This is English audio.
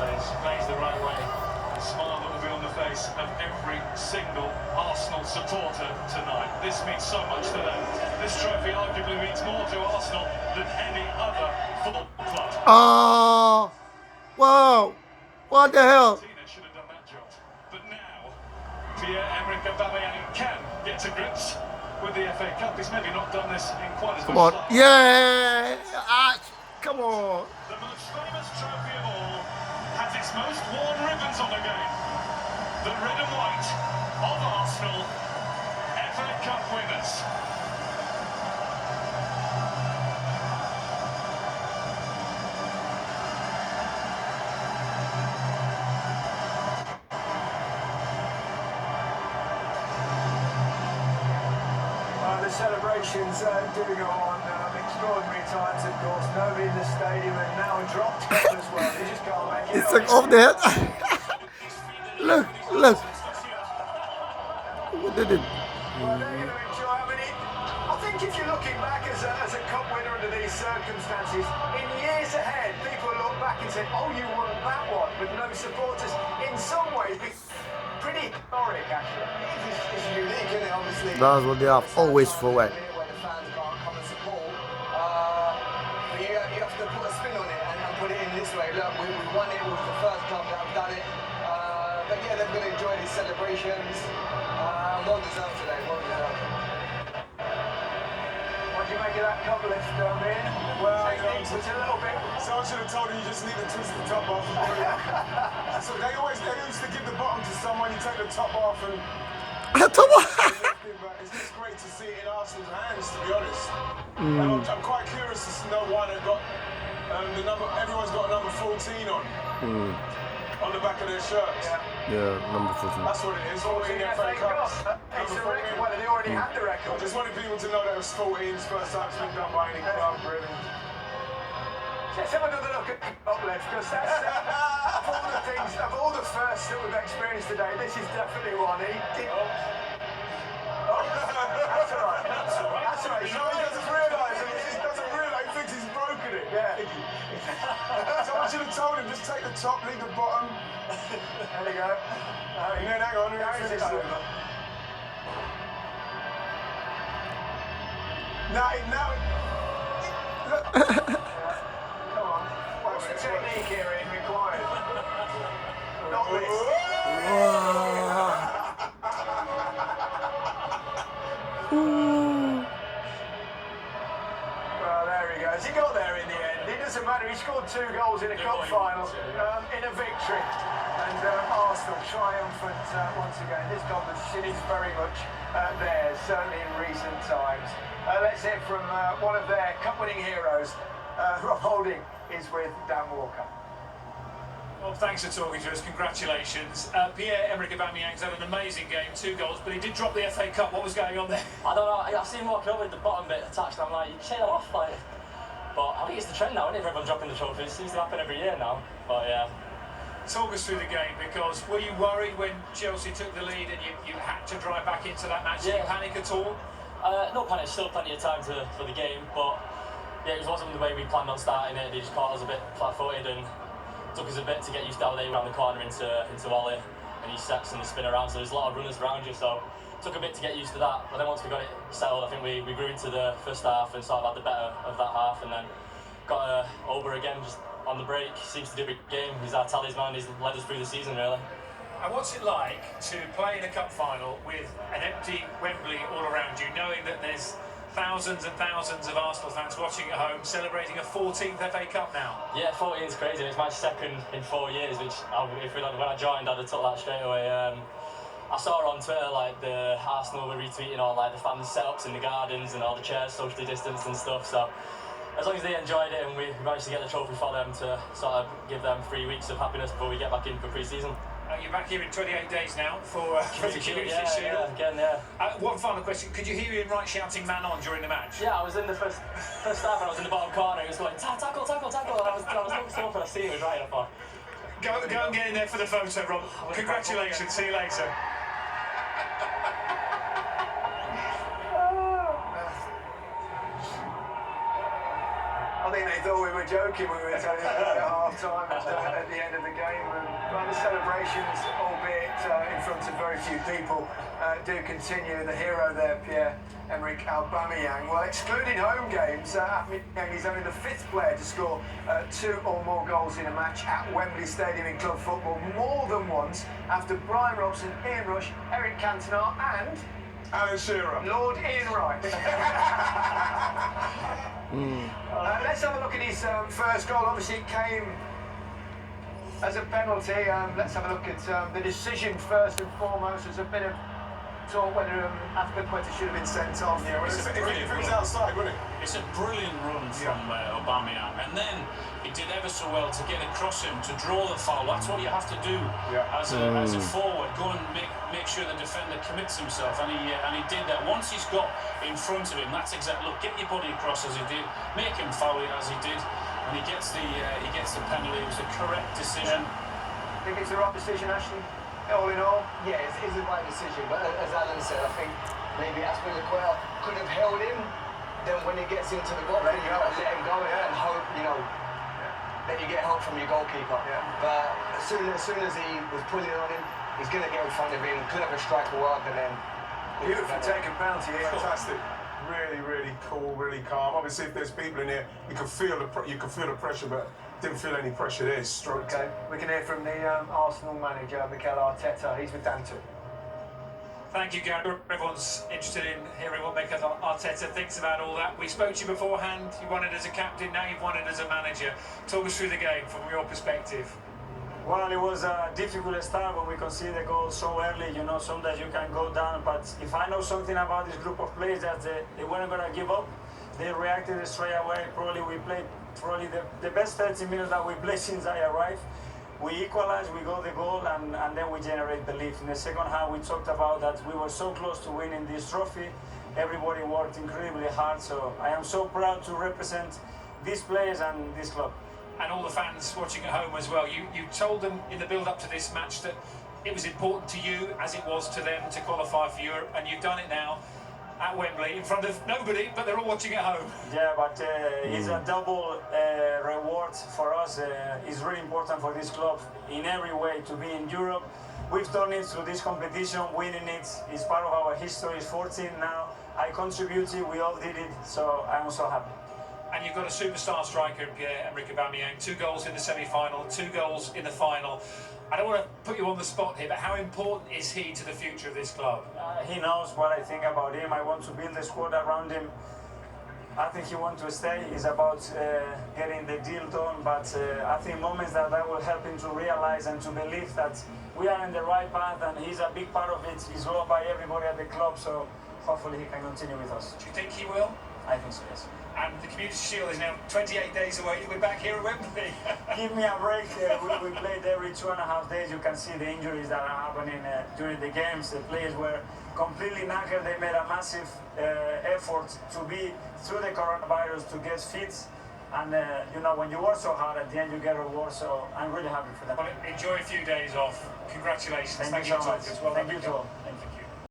Plays the right way. A smile that will be on the face of every single Arsenal supporter tonight. This means so much to them. This trophy arguably means more to Arsenal than any other football club. Oh, wow. What the hell? Tina should have done that job. But now, Pierre-Emerick Aubameyang can get to grips with the FA Cup. He's maybe not done this in quite as Come much on. time. Yeah. Come on. The most famous trophy of all has its most worn ribbons on the game. The red and white of Arsenal, FA Cup winners. The celebrations do go on extraordinary times, of course. Nobody in the stadium and now dropped as well. They just can't make it. It's like off the head. Look. What did it? Well, they're going to enjoy. I mean, I think if you're looking back as a cup winner under these circumstances, in years ahead, people look back and say, oh, you won that one with no supporters. In some ways, it's pretty historic, actually. It's unique, isn't it, obviously? That's what they have always forward. Where the fans can't come and support. But you have to put a spin on it and put it in this way. Look, we won it. We were the first club that have done it. But yeah, they're going to enjoy these celebrations. Well deserved today, well deserved. What do you make of that cup lift, man? Well, it was a little bit. Someone should have told you just need to twist the top off. So they used to give the bottom to someone, you take the top off and... But it's just great to see it in Arsenal's hands, to be honest. I'm quite curious to know why they've got the number. Everyone's got a number 14 on the back of their shirts. Yeah, number 14. That's what it is. 14 FA Cups. It's a record. Well, they already had the I record. just wanted people to know that it was 14's first time it's been done by any club, really. Let's have another look at uplift, because that's of all the firsts that we've experienced today, this is definitely one. That's all right. That's all right. That's all right. He doesn't realise it. He doesn't realise. He thinks he's broken it. Yeah. Someone should have told him, just take the top, leave the bottom. There you go. And then hang on, Now finish it's it. over. Look. Come on. What's the technique here required? Not this. Well, there he goes. He got there in the end. It doesn't matter. He scored 2 goals in a cup final, in a victory. And Arsenal triumphant once again. This competition is very much theirs, certainly in recent times. Let's hear from one of their cup-winning heroes. Rob Holding is with Dan Walker. Well, thanks for talking to us. Congratulations. Pierre-Emerick Aubameyang's had an amazing game, 2 goals, but he did drop the FA Cup. What was going on there? I don't know. I've seen him walking up with the bottom bit attached. I'm like, you take that off, like. But I think it's the trend now, isn't it? For everyone dropping the trophy. It seems to happen every year now. But yeah. Talk us through the game, because were you worried when Chelsea took the lead and you had to drive back into that match? Did you panic at all? No panic. Still plenty of time for the game, but yeah, it wasn't the way we planned on starting it. They just caught us a bit flat-footed and took us a bit to get used to how they ran the corner into Ollie and he sets and the spin around. So there's a lot of runners around you, so it took a bit to get used to that. But then once we got it settled, I think we grew into the first half and sort of had the better of that half, and then got over again just on the break. Seems to do a big game. He's our talisman. He's led us through the season, really. And what's it like to play in a cup final with an empty Wembley all around you, knowing that there's thousands and thousands of Arsenal fans watching at home, celebrating a 14th FA Cup now? Yeah, 14 is crazy. It's my second in 4 years, which when I joined, I'd have took that straight away. I saw on Twitter like the Arsenal were retweeting all like the fans setups in the gardens and all the chairs socially distanced and stuff. So as long as they enjoyed it and we managed to get the trophy for them to sort of give them 3 weeks of happiness before we get back in for pre-season. You're back here in 28 days now for the Community Shield. Yeah, again, yeah. One final question. Could you hear Ian Wright shouting "man on" during the match? Yeah, I was in the first half and I was in the bottom corner. He was going, tackle, tackle, tackle. And I was looking up and I see him, he was right up. Go and get in there for the photo, Rob. Congratulations. See you later. I think they thought we were joking when we were telling you about it at half-time and at the end of the game. But the celebrations, albeit in front of very few people, do continue. The hero there, Pierre-Emerick Aubameyang. Well, excluding home games, Aubameyang is only the 5th player to score 2 or more goals in a match at Wembley Stadium in club football more than once, after Brian Robson, Ian Rush, Eric Cantona and Alan Shearer. Lord Ian Wright. Let's have a look at his first goal. Obviously, it came as a penalty. Let's have a look at the decision first and foremost. There's a bit of talk whether Azpilicueta should have been sent off. Yeah, if it was outside, wouldn't it? It's a brilliant run from Aubameyang, and then he did ever so well to get across him, to draw the foul. That's what you have to do as a forward. Go and make sure the defender commits himself, and he did that. Once he's got in front of him, that's exactly. Look, get your body across as he did, make him foul it as he did, and he gets the penalty. It was the correct decision. Think it's the right decision, Ashley? All in all? Yeah, it's the right decision, but as Alan said, I think maybe Azpilicueta could have held him. Then when he gets into the goal, Let him go. let him go and hope, that you get help from your goalkeeper. But as soon as he was pulling on him, he's going to get in front of him, clever strike work, and then... Beautiful taken penalty here. Fantastic. Really, really cool, really calm. Obviously, if there's people in here, you can feel the pressure, but didn't feel any pressure there. Straight. Okay, we can hear from the Arsenal manager, Mikel Arteta. He's with Dan too. Thank you, Gary. Everyone's interested in hearing what Mikel Arteta thinks about all that. We spoke to you beforehand. You won it as a captain, now you've won it as a manager. Talk us through the game from your perspective. Well, it was a difficult start when we conceded the goal so early. Sometimes you can go down, but if I know something about this group of players, that they weren't going to give up. They reacted straight away. Probably we played the best 30 minutes that we played since I arrived. We equalized, we got the goal, and then we generate belief. In the second half, we talked about that we were so close to winning this trophy. Everybody worked incredibly hard, so I am so proud to represent these players and this club. And all the fans watching at home as well. You told them in the build-up to this match that it was important to you, as it was to them, to qualify for Europe, and you've done it now at Wembley in front of nobody, but they're all watching at home. Yeah, but it's a double reward for us. It's really important for this club in every way to be in Europe. We've done it through this competition, winning it is part of our history. It's 14 now. I contributed, we all did it, so I'm so happy. And you've got a superstar striker in Pierre-Emerick Aubameyang, 2 goals in the semi-final, 2 goals in the final. I don't want to put you on the spot here, but how important is he to the future of this club? He knows what I think about him. I want to build a squad around him. I think he wants to stay. It's about getting the deal done, but I think moments that will help him to realize and to believe that we are in the right path, and he's a big part of it. He's loved by everybody at the club, so hopefully he can continue with us. Do you think he will? I think so, yes. And the Community Shield is now 28 days away. We're back here at Wembley. Give me a break. We played every 2.5 days. You can see the injuries that are happening during the games. The players were completely knackered. They made a massive effort to be through the coronavirus to get fit. And when you work so hard, at the end you get a reward. So I'm really happy for that. Well, enjoy a few days off. Congratulations. Thank you so much. Thank you to all.